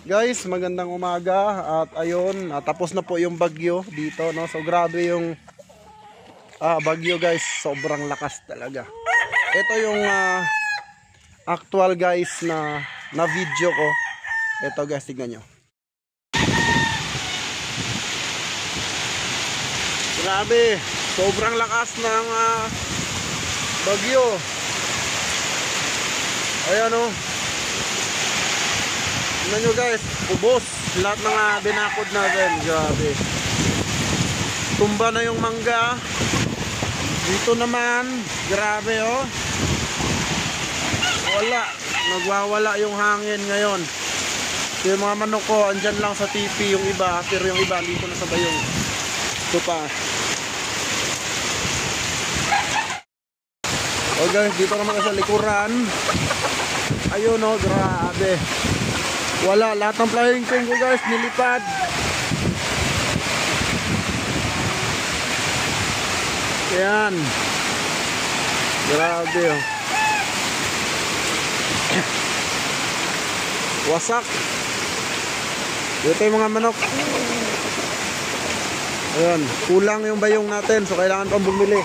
Guys, magandang umaga at ayun, tapos na po yung bagyo dito, no? So grabe yung bagyo, guys. Sobrang lakas talaga. Ito yung actual, guys, na video ko. Ito, guys, tignan nyo. Grabe, sobrang lakas ng bagyo. Ayan, oh. Tignan nyo, guys, ubos lahat ng binakod natin. Grabe, tumba na yung mangga dito naman. Grabe, oh, wala, nagwawala yung hangin ngayon. So, yung mga manok ko andyan lang sa tipi, yung iba, pero yung iba dito na sa bayong. Ito pa. Oh, guys, dito naman sa likuran. Ayun, oh, grabe, wala, lahat ng flying pin ko, guys, nilipad. Ayan, grabe, oh. Wasak. Ito yung mga manok. Ayan, kulang yung bayong natin, so kailangan pang bumili.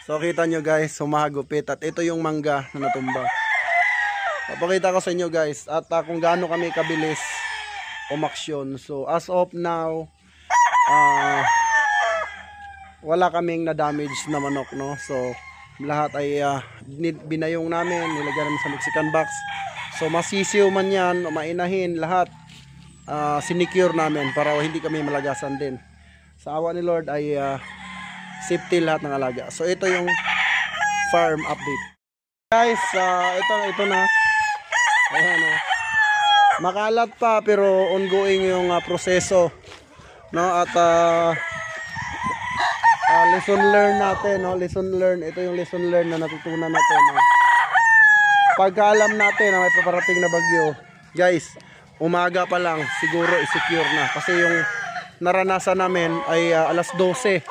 So kita nyo, guys, humahagupit. At ito yung mangga na natumba. Papakita ko sa inyo, guys, at kung gaano kami kabilis umaksyon. So as of now, wala kaming na-damage na manok, no? So lahat ay binayong namin, nilagyan namin sa Mexican box. So masisiw man yan, mainahin, lahat sinicure namin para hindi kami malagasan din. Sa awa ni Lord ay safety lahat ng alaga. So ito yung farm update, guys. Ito na. Ayan, oh. Makalat pa pero ongoing yung proseso, no? At lesson learn natin, no? Lesson learn. Ito yung lesson learn na natutunan natin, no? Pagkaalam natin na may paparating na bagyo, guys, umaga pa lang siguro i-secure na, kasi yung naranasan namin ay alas 12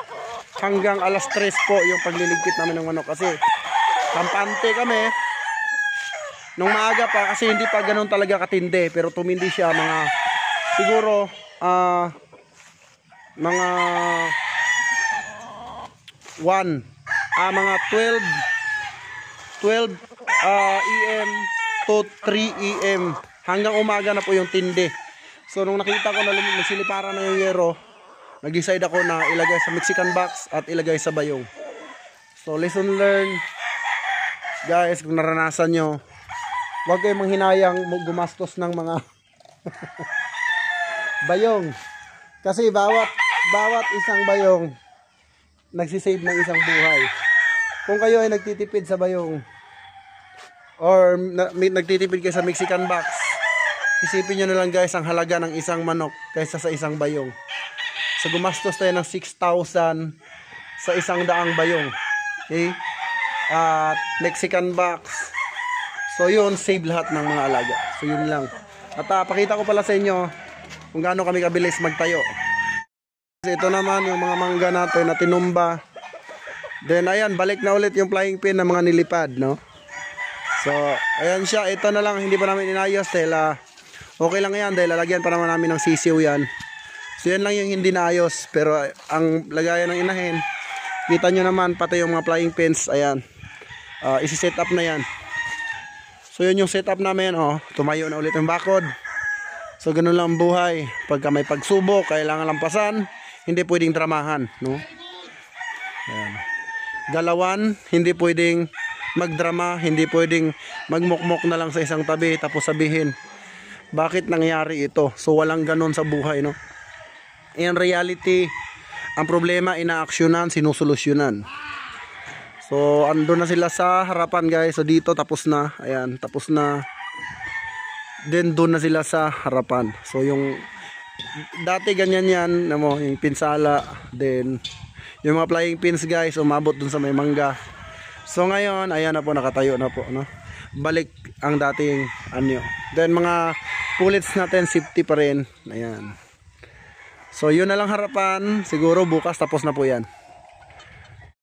hanggang alas 3 po yung pagliligpit namin ng manok, kasi kampante kami nung maaga pa, kasi hindi pa ganun talaga katindi, pero tumindi siya mga siguro mga 12 AM to 3 AM hanggang umaga na po yung tindi. So nung nakita ko na nagsiliparan na yung yero, nag-decide ako na ilagay sa Mexican box at ilagay sa bayong. So lesson learned, guys. Kung naranasan nyo, huwag kayong manghinayang gumastos ng mga bayong, kasi bawat isang bayong nagsisave ng isang buhay. Kung kayo ay nagtitipid sa bayong or nagtitipid kayo sa Mexican box, isipin nyo na lang, guys, ang halaga ng isang manok kaysa sa isang bayong. So gumastos tayo ng 6,000 sa 100 bayong. Okay? At Mexican box. So yun, save lahat ng mga alaga. So yun lang. At pakita ko pala sa inyo kung gaano kami kabilis magtayo. Ito naman yung mga mangga natin na tinumba. Then ayan, balik na ulit yung flying pin ng mga nilipad, no? So ayan siya. Ito na lang, hindi pa namin inayos dahil okay lang yan, dahil lalagyan pa naman namin ng sisiw yan. So yan lang yung hindi naayos. Pero ang lagayan ng inahin, kita nyo naman, pati yung mga flying pins, ayan, isi-set up na yan. So yun yung setup namin, oh. Tumayo na ulit yung bakod. So ganun lang ang buhay. Pagka may pagsubok, kailangan lampasan, hindi pwedeng dramahan, no? Ayan. Galawan, hindi pwedeng magdrama, hindi pwedeng magmukmok na lang sa isang tabi tapos sabihin bakit nangyari ito. So walang ganun sa buhay, no? In reality, ang problema inaaksyonan, sinusolusyonan. So andun na sila sa harapan, guys. So dito tapos na. Ayan, tapos na. Then doon na sila sa harapan. So yung dati ganyan yan, mo, yung pinsala, then yung mga flying pins guys, umabot dun sa may mangga. So ngayon, ayan na po, nakatayo na po, no? Balik ang dating anyo. Then mga pullets natin, safety pa rin. Ayan. So yun na lang harapan, siguro bukas tapos na po yan.